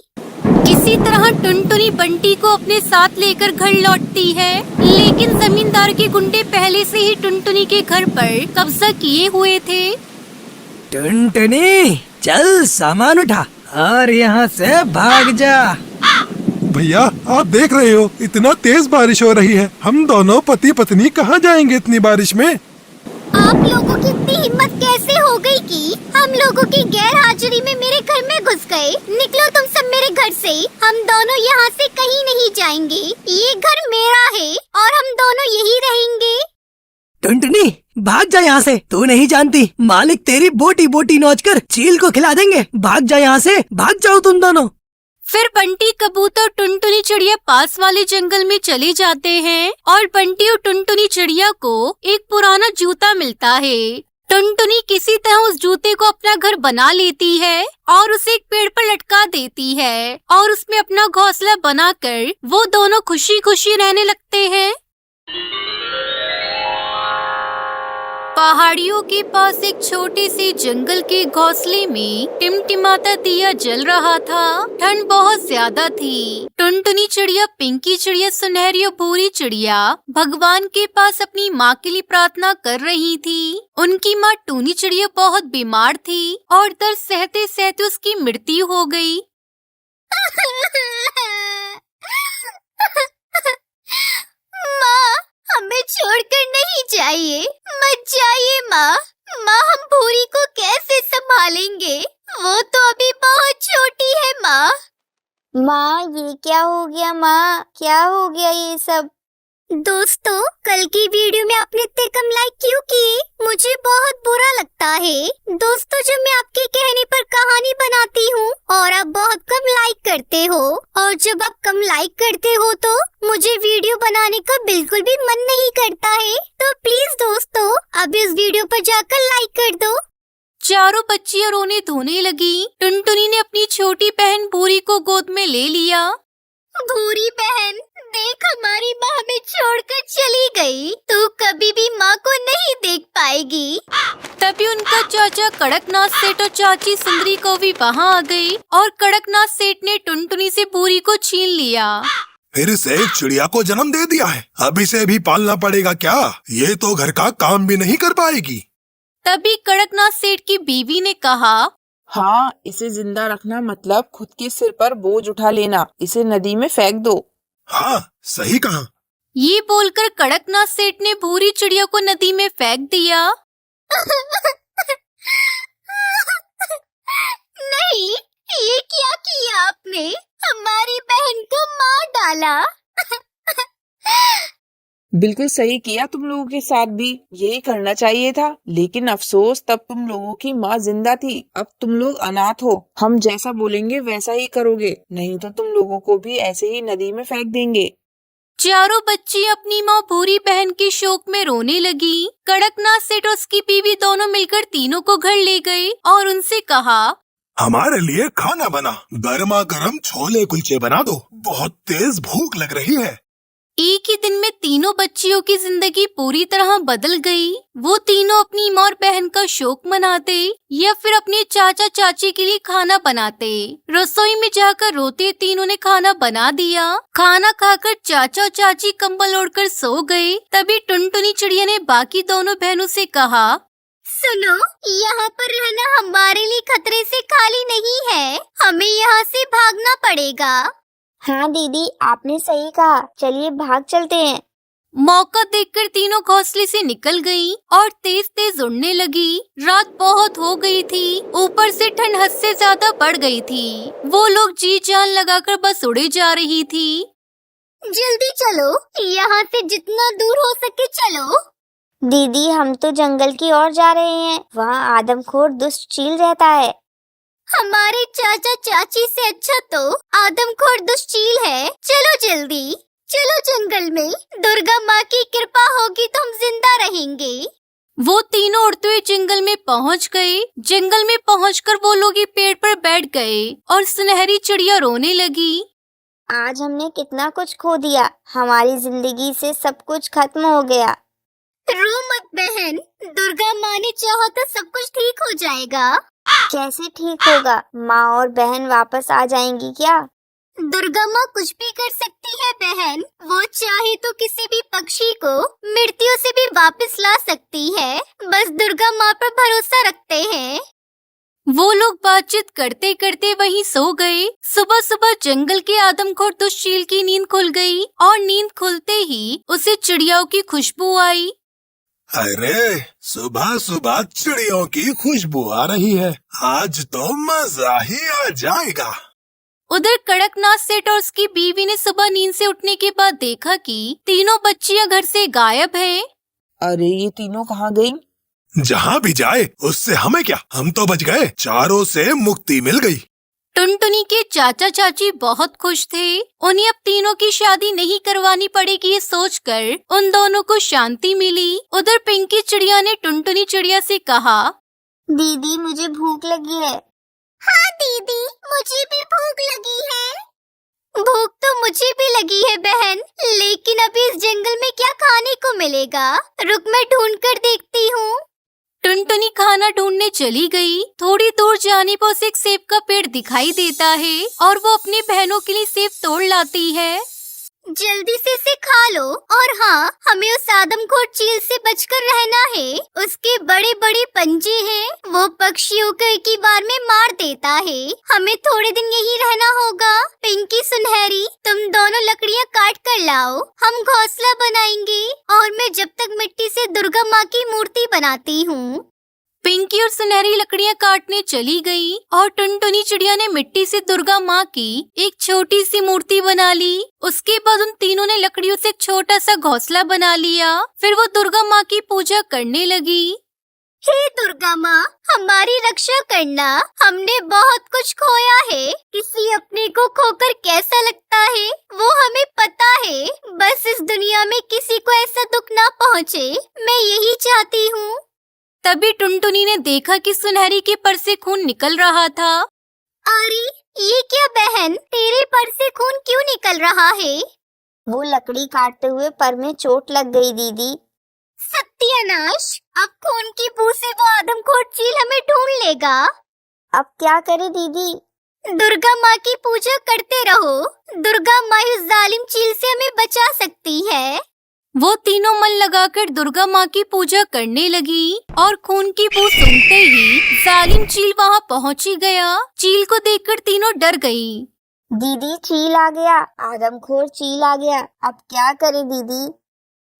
किसी तरह टुनटुनी बंटी को अपने साथ लेकर घर लौटती है, लेकिन जमींदार के गुंडे पहले से ही टुनटुनी के घर पर कब्जा किए हुए थे। टुनटुनी, चल सामान उठा और यहाँ से भाग जा। भैया, आप देख रहे हो इतना तेज बारिश हो रही है। हम दोनों पति पत्नी कहाँ जाएंगे इतनी बारिश में? आप लोगों की इतनी हिम्मत कैसे हो गई कि हम लोगों की गैर हाजिरी में मेरे घर में घुस गए? निकलो तुम सब मेरे घर से। हम दोनों यहाँ से कहीं नहीं जाएंगे। ये घर मेरा है और हम दोनों यही रहेंगे। टुनटुनी, भाग जा यहाँ से। तू नहीं जानती, मालिक तेरी बोटी बोटी नोच कर चील को खिला देंगे। भाग जा यहाँ से, भाग जाओ तुम दोनों। फिर बंटी, कबूतर, टुनटुनी चिड़िया पास वाले जंगल में चले जाते हैं और बंटी और टुनटुनी चिड़िया को एक पुराना जूता मिलता है। टुनटुनी किसी तरह उस जूते को अपना घर बना लेती है और उसे एक पेड़ पर लटका देती है और उसमें अपना घोंसला बनाकर वो दोनों खुशी खुशी रहने लगते हैं। पहाड़ियों के पास एक छोटे से जंगल के घोंसले में टिमटिमाता दिया जल रहा था। ठंड बहुत ज्यादा थी। टुनटुनी चिड़िया, पिंकी चिड़िया, सुनहरी और भूरी चिड़िया भगवान के पास अपनी माँ के लिए प्रार्थना कर रही थी। उनकी माँ टूनी चिड़िया बहुत बीमार थी और दर्द सहते सहते उसकी मृत्यु हो गई। माँ, हमें छोड़कर नहीं जाइए, मत जाइए माँ। माँ, हम भूरी को कैसे संभालेंगे? वो तो अभी बहुत छोटी है माँ। माँ, ये क्या हो गया? माँ, क्या हो गया ये सब? दोस्तों, कल की वीडियो में आपने इतने कम लाइक क्यों किए? मुझे बहुत बुरा लगता है। दोस्तों, जब मैं आपके कहने पर कहानी बनाती हूँ और आप बहुत कम लाइक करते हो, और जब आप कम लाइक करते हो तो मुझे वीडियो बनाने का बिल्कुल भी मन नहीं करता है। तो प्लीज दोस्तों, अब इस वीडियो पर जाकर लाइक कर दो। चारों बच्चियां रोने धोने लगी। टुनटुनी ने अपनी छोटी बहन भूरी को गोद में ले लिया। भूरी बहन, देख हमारी माँ हमें छोड़कर चली गई। तू कभी भी माँ को नहीं देख पाएगी। तभी उनका चाचा कड़कनाथ सेठ और चाची सुंदरी को भी वहाँ आ गई और कड़कनाथ सेठ ने टुनटुनी से भूरी को छीन लिया। फिर से एक चिड़िया को जन्म दे दिया है। अब इसे भी पालना पड़ेगा क्या? ये तो घर का काम भी नहीं कर पाएगी। तभी कड़कनाथ सेठ की बीवी ने कहा, हाँ, इसे जिंदा रखना मतलब खुद के सिर पर बोझ उठा लेना। इसे नदी में फेंक दो। हाँ, सही कहा। ये बोलकर कड़कनाथ सेठ ने भूरी चिड़िया को नदी में फेंक दिया। नहीं, ये क्या किया आपने? हमारी बहन को मार डाला। बिल्कुल सही किया तुम लोगों के साथ भी, यही करना चाहिए था। लेकिन अफसोस, तब तुम लोगों की माँ जिंदा थी। अब तुम लोग अनाथ हो। हम जैसा बोलेंगे वैसा ही करोगे, नहीं तो तुम लोगों को भी ऐसे ही नदी में फेंक देंगे। चारों बच्ची अपनी माँ भूरी बहन के शोक में रोने लगी। कड़कनाथ सेठ और उसकी बीवी दोनों मिलकर तीनों को घर ले गए और उनसे कहा, हमारे लिए खाना बना। गर्मा गर्म छोले कुलचे बना दो, बहुत तेज भूख लग रही है। एक ही दिन में तीनों बच्चियों की जिंदगी पूरी तरह बदल गई। वो तीनों अपनी माँ और बहन का शोक मनाते या फिर अपने चाचा चाची के लिए खाना बनाते। रसोई में जाकर रोते तीनों ने खाना बना दिया। खाना खाकर चाचा और चाची कंबल ओढ़कर सो गए। तभी टुनटुनी चिड़िया ने बाकी दोनों बहनों से कहा, सुनो, यहाँ पर रहना हमारे लिए खतरे से खाली नहीं है। हमें यहाँ से भागना पड़ेगा। हाँ दीदी, आपने सही कहा। चलिए भाग चलते हैं। मौका देखकर तीनों घोंसले से निकल गईं और तेज तेज उड़ने लगी। रात बहुत हो गई थी, ऊपर से ठंड हद से ज्यादा बढ़ गई थी। वो लोग जी जान लगाकर बस उड़े जा रही थी। जल्दी चलो, यहाँ से जितना दूर हो सके चलो। दीदी हम तो जंगल की ओर जा रहे हैं, वहाँ आदमखोर दुष्ट चील रहता है। हमारे चाचा चाची से अच्छा तो आदमखोर दुष्ट चील है। चलो जल्दी चलो, जंगल में दुर्गा माँ की कृपा होगी तो हम जिंदा रहेंगे। वो तीनों उड़ते हुए जंगल में पहुंच गए। जंगल में पहुंचकर वो लोग एक पेड़ पर बैठ गए और सुनहरी चिड़िया रोने लगी। आज हमने कितना कुछ खो दिया, हमारी जिंदगी से सब कुछ खत्म हो गया। रो मत बहन, दुर्गा माँ ने चाहा तो सब कुछ ठीक हो जाएगा। कैसे ठीक होगा? माँ और बहन वापस आ जाएंगी क्या? दुर्गा माँ कुछ भी कर सकती है बहन। वो चाहे तो किसी भी पक्षी को मृत्यु से भी वापस ला सकती है। बस दुर्गा माँ पर भरोसा रखते हैं। वो लोग बातचीत करते करते वहीं सो गए। सुबह सुबह जंगल के आदमखोर दुष्ट चील की नींद खुल गई और नींद खुलते ही उसे चिड़ियाओं की खुशबू आई। अरे सुबह सुबह चिड़ियों की खुशबू आ रही है, आज तो मजा ही आ जाएगा। उधर कड़कनाथ सेठ और उसकी बीवी ने सुबह नींद से उठने के बाद देखा कि तीनों बच्चियां घर से गायब हैं। अरे ये तीनों कहाँ गई? जहाँ भी जाए उससे हमें क्या, हम तो बच गए, चारों से मुक्ति मिल गई। टुनटुनी के चाचा चाची बहुत खुश थे। उन्हें अब तीनों की शादी नहीं करवानी पड़ेगी ये सोचकर उन दोनों को शांति मिली। उधर पिंकी चिड़िया ने टुनटुनी चिड़िया से कहा, दीदी मुझे भूख लगी है। हाँ दीदी, मुझे भी भूख लगी है। भूख तो मुझे भी लगी है बहन, लेकिन अभी इस जंगल में क्या खाने को मिलेगा? रुक मैं ढूंढ कर देखती हूँ। टुनटुनी खाना ढूंढने चली गई। थोड़ी दूर जाने पर उसे एक सेब का पेड़ दिखाई देता है और वो अपनी बहनों के लिए सेब तोड़ लाती है। जल्दी से इसे खा लो। और हाँ, हमें उस आदमखोर चील से बचकर रहना है। उसके बड़े बड़े पंजे हैं, वो पक्षियों को एक ही बार में मार देता है। हमें थोड़े दिन यही रहना होगा। पिंकी सुनहरी, तुम दोनों लकड़ियाँ काट कर लाओ, हम घोंसला बनाएंगे और मैं जब तक मिट्टी से दुर्गा माँ की मूर्ति बनाती हूँ। पिंकी और सुनहरी लकड़ियां काटने चली गई और टुनटुनी चिड़िया ने मिट्टी से दुर्गा माँ की एक छोटी सी मूर्ति बना ली। उसके बाद उन तीनों ने लकड़ियों से एक छोटा सा घोंसला बना लिया। फिर वो दुर्गा माँ की पूजा करने लगी। हे दुर्गा माँ, हमारी रक्षा करना। हमने बहुत कुछ खोया है। किसी अपने को खोकर कैसा लगता है वो हमें पता है। बस इस दुनिया में किसी को ऐसा दुख ना पहुँचे, मैं यही चाहती हूँ। तभी टुनटुनी ने देखा कि सुनहरी के पर से खून निकल रहा था। अरे ये क्या बहन, तेरे पर से खून क्यों निकल रहा है? वो लकड़ी काटते हुए पर में चोट लग गई दीदी। सत्यानाश, अब खून की बू से वो आदमखोर चील हमें ढूंढ लेगा। अब क्या करे दीदी? दुर्गा माँ की पूजा करते रहो। दुर्गा माँ इस जालिम चील से हमें बचा सकती है। वो तीनों मन लगाकर दुर्गा माँ की पूजा करने लगी और खून की बू सुनते ही जालिम चील वहाँ पहुँच ही गया। चील को देखकर तीनों डर गई। दीदी चील आ गया, आदमखोर चील आ गया, अब क्या करे दीदी?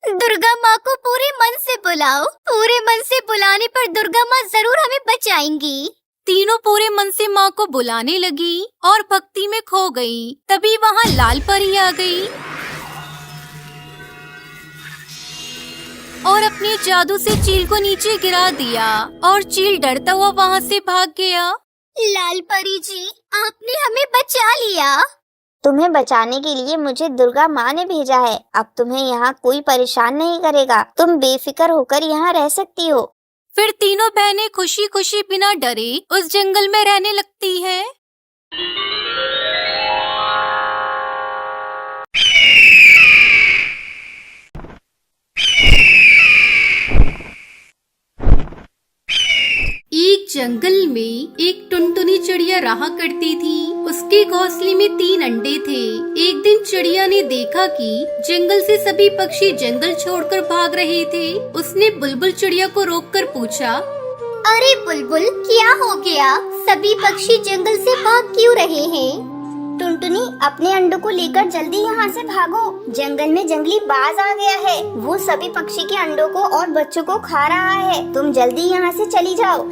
दुर्गा माँ को पूरे मन से बुलाओ। पूरे मन से बुलाने पर दुर्गा माँ जरूर हमें बचाएंगी। तीनों पूरे मन से माँ को बुलाने लगी और भक्ति में खो गई। तभी वहाँ लाल परी आ गई और अपने जादू से चील को नीचे गिरा दिया और चील डरता हुआ वहाँ से भाग गया। लाल परी जी, आपने हमें बचा लिया। तुम्हें बचाने के लिए मुझे दुर्गा माँ ने भेजा है। अब तुम्हें यहाँ कोई परेशान नहीं करेगा, तुम बेफिक्र होकर यहाँ रह सकती हो। फिर तीनों बहनें खुशी खुशी बिना डरे उस जंगल में रहने लगती हैं। एक जंगल में एक टुनटुनी चिड़िया रहा करती थी। उसके घोंसले में 3 अंडे थे। एक दिन चिड़िया ने देखा कि जंगल से सभी पक्षी जंगल छोड़कर भाग रहे थे। उसने बुलबुल चिड़िया को रोककर पूछा, अरे बुलबुल, क्या हो गया? सभी पक्षी जंगल से भाग क्यों रहे हैं? टुनटुनी, अपने अंडों को लेकर जल्दी यहाँ से भागो। जंगल में जंगली बाज आ गया है। वो सभी पक्षी के अंडों को और बच्चों को खा रहा है। तुम जल्दी यहाँ से चली जाओ।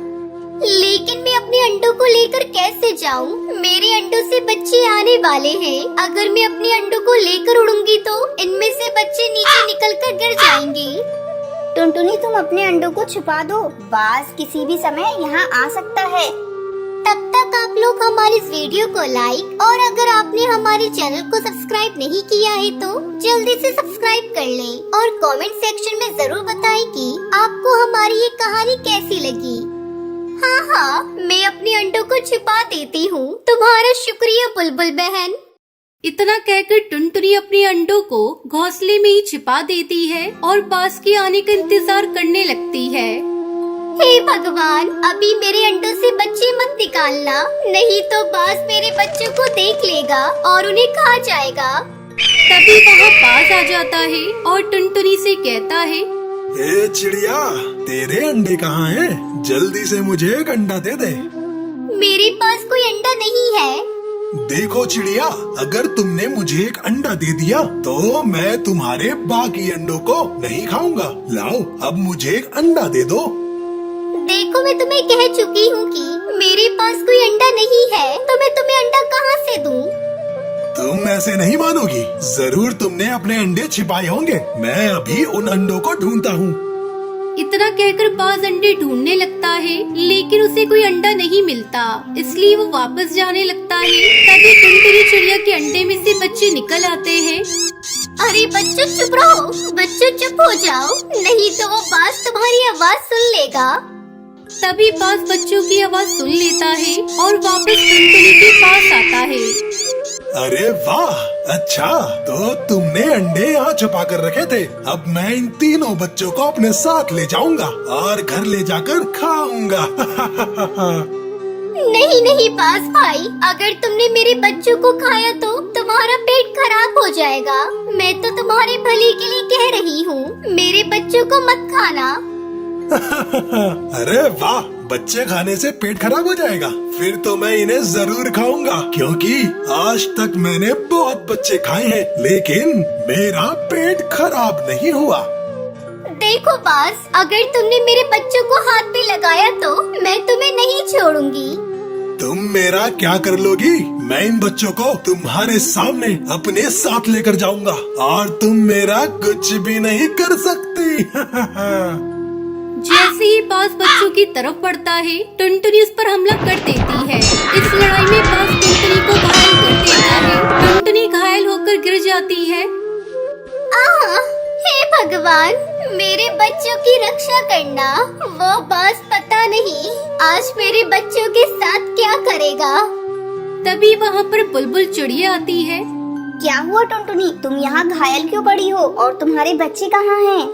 लेकिन मैं अपने अंडों को लेकर कैसे जाऊं? मेरे अंडों से बच्चे आने वाले हैं। अगर मैं अपने अंडों को लेकर उड़ूंगी तो इनमें से बच्चे नीचे निकलकर गिर जाएंगे। टुनटुनी, तुम अपने अंडों को छुपा दो। बाज किसी भी समय यहाँ आ सकता है। तब तक आप लोग हमारे इस वीडियो को लाइक और अगर आपने हमारे चैनल को सब्सक्राइब नहीं किया है तो जल्दी से सब्सक्राइब कर लें और कमेंट सेक्शन में जरूर बताएं कि आपको हमारी ये कहानी कैसी लगी। हाँ, मैं अपने अंडों को छुपा देती हूँ। तुम्हारा शुक्रिया बुलबुल बहन। इतना कहकर टुनटुनी अपने अंडों को घोंसले में ही छिपा देती है और बाज के आने का इंतजार करने लगती है। हे भगवान, अभी मेरे अंडों से बच्चे मत निकालना, नहीं तो बाज मेरे बच्चों को देख लेगा और उन्हें खा जाएगा। तभी वहाँ बाज आ जाता है और टुनटुनी से कहता है, ए चिड़िया, तेरे अंडे कहाँ हैं? जल्दी से मुझे एक अंडा दे दे। मेरे पास कोई अंडा नहीं है। देखो चिड़िया, अगर तुमने मुझे एक अंडा दे दिया तो मैं तुम्हारे बाकी अंडों को नहीं खाऊंगा। लाओ, अब मुझे एक अंडा दे दो। देखो, मैं तुम्हें कह चुकी हूँ कि मेरे पास कोई अंडा नहीं है, तो मैं तुम्हें अंडा कहाँ से दूँ? तुम ऐसे नहीं मानोगी। जरूर तुमने अपने अंडे छिपाए होंगे। मैं अभी उन अंडों को ढूंढता हूँ। इतना कहकर बाज अंडे ढूंढने लगता है, लेकिन उसे कोई अंडा नहीं मिलता, इसलिए वो वापस जाने लगता है। तभी टुनटुनी चिड़िया के अंडे में से बच्चे निकल आते हैं। अरे बच्चों, चुप रहो। बच्चों, चुप हो जाओ, नहीं तो वो बाज तुम्हारी आवाज सुन लेगा। तभी बाज बच्चों की आवाज सुन लेता है और वापस टुनटुनी के पास आता है। अरे वाह, अच्छा, तो तुमने अंडे यहाँ छुपा कर रखे थे। अब मैं इन तीनों बच्चों को अपने साथ ले जाऊंगा और घर ले जाकर खाऊंगा। नहीं नहीं बाज भाई, अगर तुमने मेरे बच्चों को खाया तो तुम्हारा पेट खराब हो जाएगा। मैं तो तुम्हारे भले के लिए कह रही हूँ, मेरे बच्चों को मत खाना। अरे वाह, बच्चे खाने से पेट खराब हो जाएगा? फिर तो मैं इन्हें जरूर खाऊंगा, क्योंकि आज तक मैंने बहुत बच्चे खाए हैं, लेकिन मेरा पेट खराब नहीं हुआ। देखो बाज, अगर तुमने मेरे बच्चों को हाथ पे लगाया तो मैं तुम्हें नहीं छोड़ूंगी। तुम मेरा क्या कर लोगी? मैं इन बच्चों को तुम्हारे सामने अपने साथ लेकर जाऊंगा और तुम मेरा कुछ भी नहीं कर सकती। जैसे ही बाज बच्चों की तरफ बढ़ता है, टुनटुनी उस पर हमला कर देती है। इस लड़ाई में बाज टुनटुनी को घायल कर देता है। टुनटुनी घायल होकर गिर जाती है। हे भगवान, मेरे बच्चों की रक्षा करना। वो बाज पता नहीं आज मेरे बच्चों के साथ क्या करेगा। तभी वहाँ पर बुलबुल चिड़िया आती है। क्या हुआ टुनटुनी, तुम यहाँ घायल क्यों पड़ी हो और तुम्हारे बच्चे कहाँ हैं?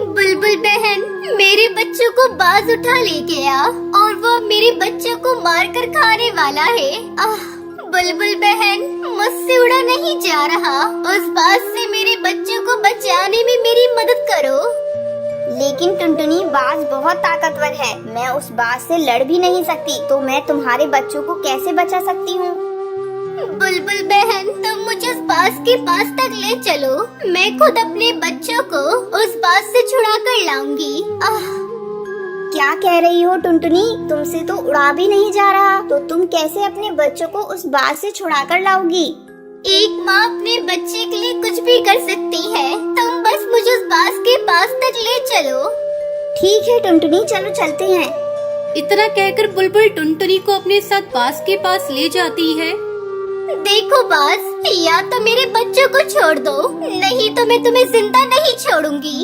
बुलबुल बहन, मेरे बच्चों को बाज उठा ले गया और वो मेरे बच्चों को मारकर खाने वाला है। बुलबुल बहन, मुझसे उड़ा नहीं जा रहा। उस बाज से मेरे बच्चों को बचाने में मेरी मदद करो। लेकिन टुनटुनी, बाज बहुत ताकतवर है। मैं उस बाज से लड़ भी नहीं सकती, तो मैं तुम्हारे बच्चों को कैसे बचा सकती हूँ? बुलबुल बहन, तुम मुझे उस बाज के पास तक ले चलो। मैं खुद अपने बच्चों को उस बाज से छुड़ा कर लाऊंगी। क्या कह रही हो टुनटुनी? तुमसे तो उड़ा भी नहीं जा रहा, तो तुम कैसे अपने बच्चों को उस बाज से छुड़ा कर लाओगी? एक माँ अपने बच्चे के लिए कुछ भी कर सकती है। तुम बस मुझे उस बाज के पास तक ले चलो। ठीक है टुनटुनी, चलो चलते हैं। इतना कहकर बुलबुल टुनटुनी को अपने साथ बाज के पास ले जाती है। देखो बाज, या तो मेरे बच्चों को छोड़ दो, नहीं तो मैं तुम्हें जिंदा नहीं छोड़ूंगी।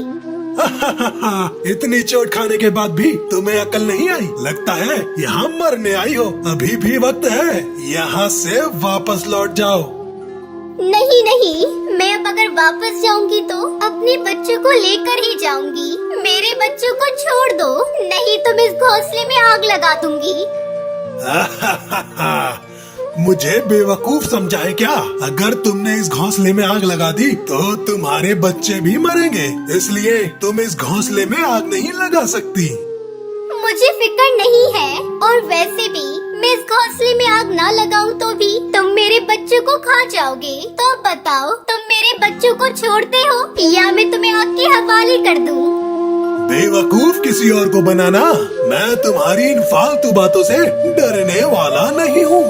इतनी चोट खाने के बाद भी तुम्हें अकल नहीं आई? लगता है यहाँ मरने आई हो। अभी भी वक्त है, यहाँ से वापस लौट जाओ। नहीं नहीं, मैं अब अगर वापस जाऊंगी तो अपने बच्चों को लेकर ही जाऊंगी। मेरे बच्चों को छोड़ दो, नहीं तो मैं इस घोंसले में आग लगा दूंगी। मुझे बेवकूफ समझा है क्या? अगर तुमने इस घोंसले में आग लगा दी तो तुम्हारे बच्चे भी मरेंगे, इसलिए तुम इस घोंसले में आग नहीं लगा सकती। मुझे फिक्र नहीं है, और वैसे भी मैं इस घोंसले में आग ना लगाऊं तो भी तुम मेरे बच्चों को खा जाओगे। तो बताओ, तुम मेरे बच्चों को छोड़ते हो या मैं तुम्हें आग के हवाले कर दूं? बेवकूफ किसी और को बनाना। मैं तुम्हारी इन फालतू बातों से डरने वाला नहीं हूँ।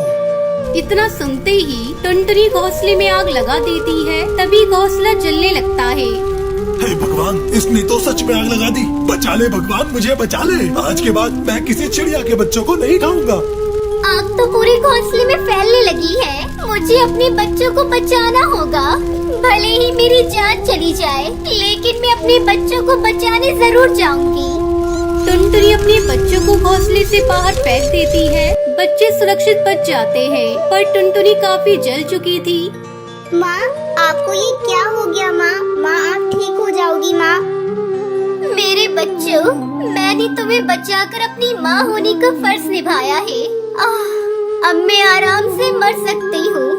इतना सुनते ही टुनटुनी घोंसले में आग लगा देती है। तभी घोंसला जलने लगता है। हे भगवान, इसने तो सच में आग लगा दी। बचा ले भगवान, मुझे बचा ले। आज के बाद मैं किसी चिड़िया के बच्चों को नहीं खाऊंगा। आग तो पूरे घोंसले में फैलने लगी है। मुझे अपने बच्चों को बचाना होगा। भले ही मेरी जान चली जाए, लेकिन मैं अपने बच्चों को बचाने जरूर जाऊंगी। टुनटुनी अपने बच्चों को घोंसले से बाहर फेंक देती है। बच्चे सुरक्षित बच जाते हैं, पर टुनटुनी काफी जल चुकी थी। माँ, आपको ये क्या हो गया? माँ, आप ठीक हो जाओगी माँ। मेरे बच्चों, मैंने तुम्हें बचाकर अपनी माँ होने का फर्ज निभाया है। अब मैं आराम से मर सकती हूँ।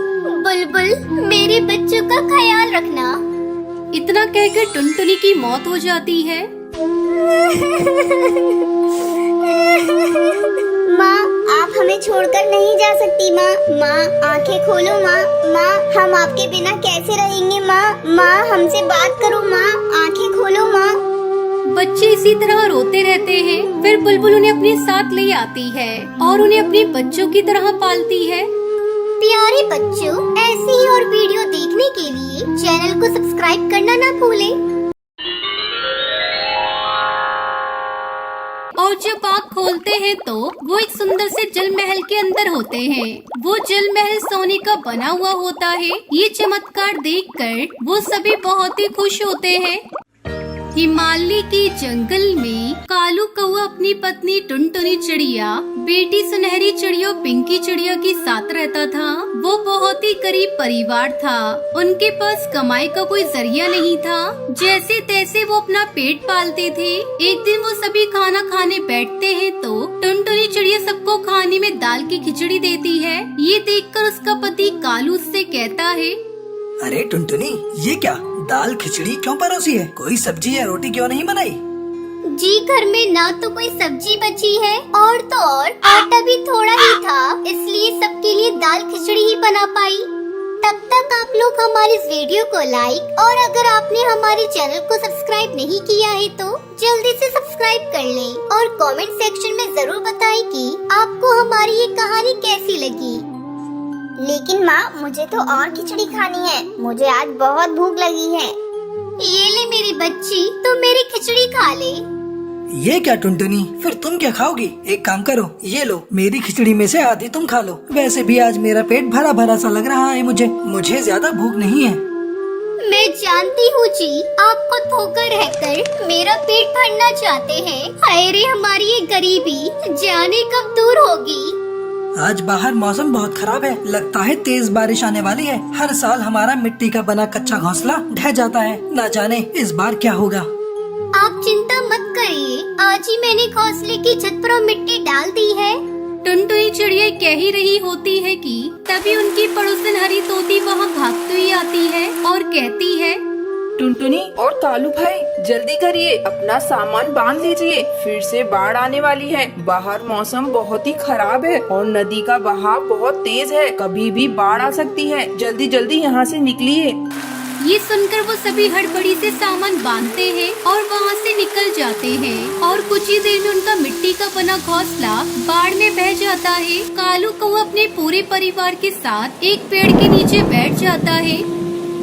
बुलबुल, मेरे बच्चों का ख्याल रखना। इतना कहकर टुनटुनी की मौत हो जाती है। माँ, आप हमें छोड़कर नहीं जा सकती माँ। माँ, आंखें खोलो माँ। माँ, हम आपके बिना कैसे रहेंगे माँ? हमसे बात करो माँ, आंखें खोलो माँ। बच्चे इसी तरह रोते रहते हैं। फिर बुलबुल उन्हें अपने साथ ले आती है और उन्हें अपने बच्चों की तरह पालती है। प्यारे बच्चों, ऐसी ही और वीडियो देखने के लिए चैनल को सब्सक्राइब करना ना भूलें। और जब आँख खोलते हैं तो वो एक सुंदर से जल महल के अंदर होते हैं। वो जल महल सोने का बना हुआ होता है। ये चमत्कार देखकर वो सभी बहुत ही खुश होते हैं। हिमालय के जंगल में कालू कौआ अपनी पत्नी टुनटुनी चिड़िया, बेटी सुनहरी चिड़िया पिंकी चिड़िया के साथ रहता था। वो बहुत ही गरीब परिवार था। उनके पास कमाई का कोई जरिया नहीं था। जैसे तैसे वो अपना पेट पालते थे। एक दिन वो सभी खाना खाने बैठते हैं तो टुनटुनी चिड़िया सबको खाने में दाल की खिचड़ी देती है। ये देखकर उसका पति कालू उससे कहता है, अरे टुनटुनी, ये क्या दाल खिचड़ी क्यों परोसी है? कोई सब्जी या रोटी क्यों नहीं बनाई? जी, घर में ना तो कोई सब्जी बची है और तो और आटा भी थोड़ा ही था, इसलिए सबके लिए दाल खिचड़ी ही बना पाई। तब तक आप लोग हमारे इस वीडियो को लाइक और अगर आपने हमारे चैनल को सब्सक्राइब नहीं किया है तो जल्दी से सब्सक्राइब कर लें और कमेंट सेक्शन में जरूर बताएं कि आपको हमारी ये कहानी कैसी लगी। लेकिन माँ, मुझे तो और खिचड़ी खानी है। मुझे आज बहुत भूख लगी है। ये ले मेरी बच्ची, तू मेरी खिचड़ी खा ले। ये क्या टुनटुनी, फिर तुम क्या खाओगी? एक काम करो, ये लो, मेरी खिचड़ी में से आधी तुम खा लो। वैसे भी आज मेरा पेट भरा भरा सा लग रहा है। मुझे ज्यादा भूख नहीं है। मैं जानती हूँ जी, आपको धोकर रहकर मेरा पेट भरना चाहते हैं। हाय रे, हमारी ये गरीबी जाने कब दूर होगी। आज बाहर मौसम बहुत खराब है। लगता है तेज बारिश आने वाली है। हर साल हमारा मिट्टी का बना कच्चा घोंसला ढह जाता है। ना जाने इस बार क्या होगा। आप चिंता मत करिए, आज ही मैंने घोंसले की छत पर मिट्टी डाल दी है। टुनटुनी चिड़िया कह ही रही होती है कि तभी उनकी पड़ोसन हरी तोती वहाँ भागती हुई आती है और कहती है, टुनटुनी और कालू भाई, जल्दी करिए, अपना सामान बांध लीजिए, फिर से बाढ़ आने वाली है। बाहर मौसम बहुत ही खराब है और नदी का बहाव बहुत तेज है। कभी भी बाढ़ आ सकती है। जल्दी जल्दी यहाँ से निकलिए। ये सुनकर वो सभी हड़बड़ी से सामान बांधते हैं और वहाँ से निकल जाते हैं। और कुछ ही देर में उनका मिट्टी का बना घोंसला बाढ़ में बह जाता है। कालू कौआ अपने पूरे परिवार के साथ एक पेड़ के नीचे बैठ जाता है।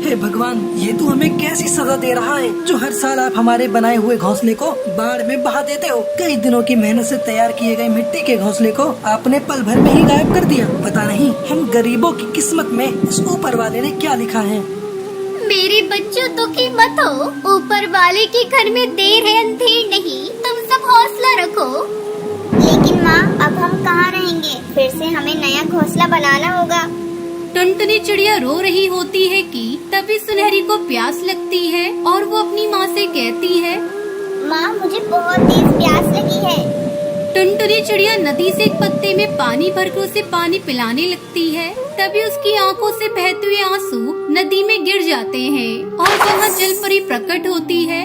हे भगवान, ये तू हमें कैसी सजा दे रहा है जो हर साल आप हमारे बनाए हुए घोंसले को बाढ़ में बहा देते हो। कई दिनों की मेहनत से तैयार किए गए मिट्टी के घोंसले को आपने पल भर में ही गायब कर दिया। पता नहीं हम गरीबों की किस्मत में इस ऊपर वाले ने क्या लिखा है। मेरे बच्चों, दुखी मत हो। ऊपर वाले के घर में देर है अंधेर नहीं। तुम सब हौसला रखो। लेकिन माँ, अब हम कहाँ रहेंगे? फिर से हमें नया घोंसला बनाना होगा। टुनटुनी चिड़िया रो रही होती है कि तभी सुनहरी को प्यास लगती है और वो अपनी माँ से कहती है, माँ, मुझे बहुत तेज प्यास लगी है। टुनटुनी चिड़िया नदी से एक पत्ते में पानी भरकर उसे पानी पिलाने लगती है। तभी उसकी आंखों से बहते हुए आंसू नदी में गिर जाते हैं और वहाँ जल परी प्रकट होती है।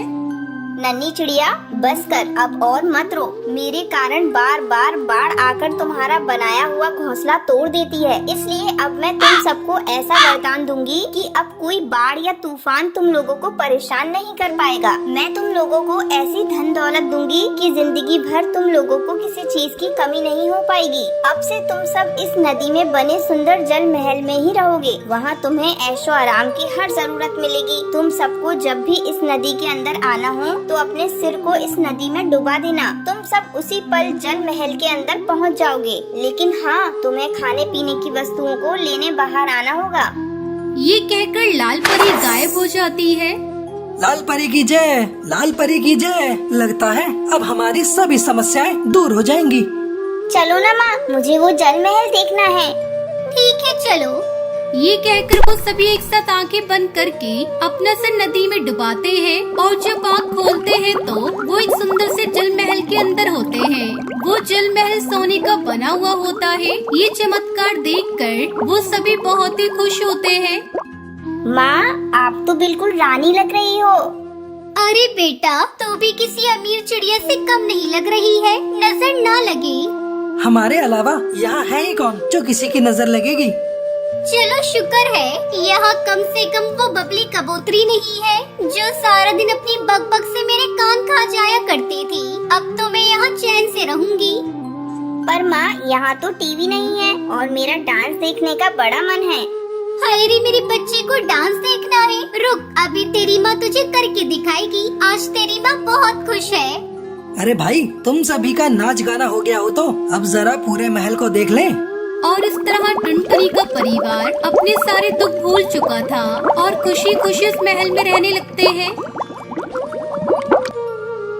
नन्ही चिड़िया बस कर, अब और मत रो। मेरे कारण बार बार बाढ़ आकर तुम्हारा बनाया हुआ घोंसला तोड़ देती है, इसलिए अब मैं तुम सबको ऐसा वरदान दूंगी कि अब कोई बाढ़ या तूफान तुम लोगों को परेशान नहीं कर पाएगा। मैं तुम लोगों को ऐसी धन दौलत दूंगी कि जिंदगी भर तुम लोगों को किसी चीज की कमी नहीं हो पाएगी। अब से तुम सब इस नदी में बने सुंदर जल महल में ही रहोगे। वहाँ तुम्हें ऐशो आराम की हर जरूरत मिलेगी। तुम सबको जब भी इस नदी के अंदर आना हो तो अपने सिर को इस नदी में डुबा देना। तुम सब उसी पल जल महल के अंदर पहुंच जाओगे। लेकिन हाँ, तुम्हें खाने पीने की वस्तुओं को लेने बाहर आना होगा। ये कहकर लाल परी गायब हो जाती है। लाल परी की जय, लाल परी की जय। लगता है अब हमारी सभी समस्याएं दूर हो जाएंगी। चलो ना माँ, मुझे वो जल महल देखना है। ठीक है चलो। ये कहकर वो सभी एक साथ आंखें बंद करके अपना सर नदी में डुबाते हैं और जब आँख खोलते हैं तो वो एक सुंदर से जल महल के अंदर होते हैं। वो जल महल सोने का बना हुआ होता है। ये चमत्कार देखकर वो सभी बहुत ही खुश होते हैं। माँ, आप तो बिल्कुल रानी लग रही हो। अरे बेटा, तू भी किसी अमीर चिड़िया से कम नहीं लग रही है, नजर ना लगे। हमारे अलावा यहाँ है ही कौन जो किसी की नजर लगेगी। चलो शुक्र है यहाँ कम से कम वो बबली कबूतरी नहीं है जो सारा दिन अपनी बकबक से मेरे कान खा जाया करती थी। अब तो मैं यहाँ चैन से रहूंगी। पर माँ, यहाँ तो टीवी नहीं है और मेरा डांस देखने का बड़ा मन है। हाय रे, मेरे बच्चे को डांस देखना है। रुक, अभी तेरी माँ तुझे करके दिखाएगी। आज तेरी माँ बहुत खुश है। अरे भाई, तुम सभी का नाच गाना हो गया हो तो अब जरा पूरे महल को देख लें। और इस तरह टुनटुनी का परिवार अपने सारे दुख भूल चुका था और खुशी खुशी इस महल में रहने लगते हैं।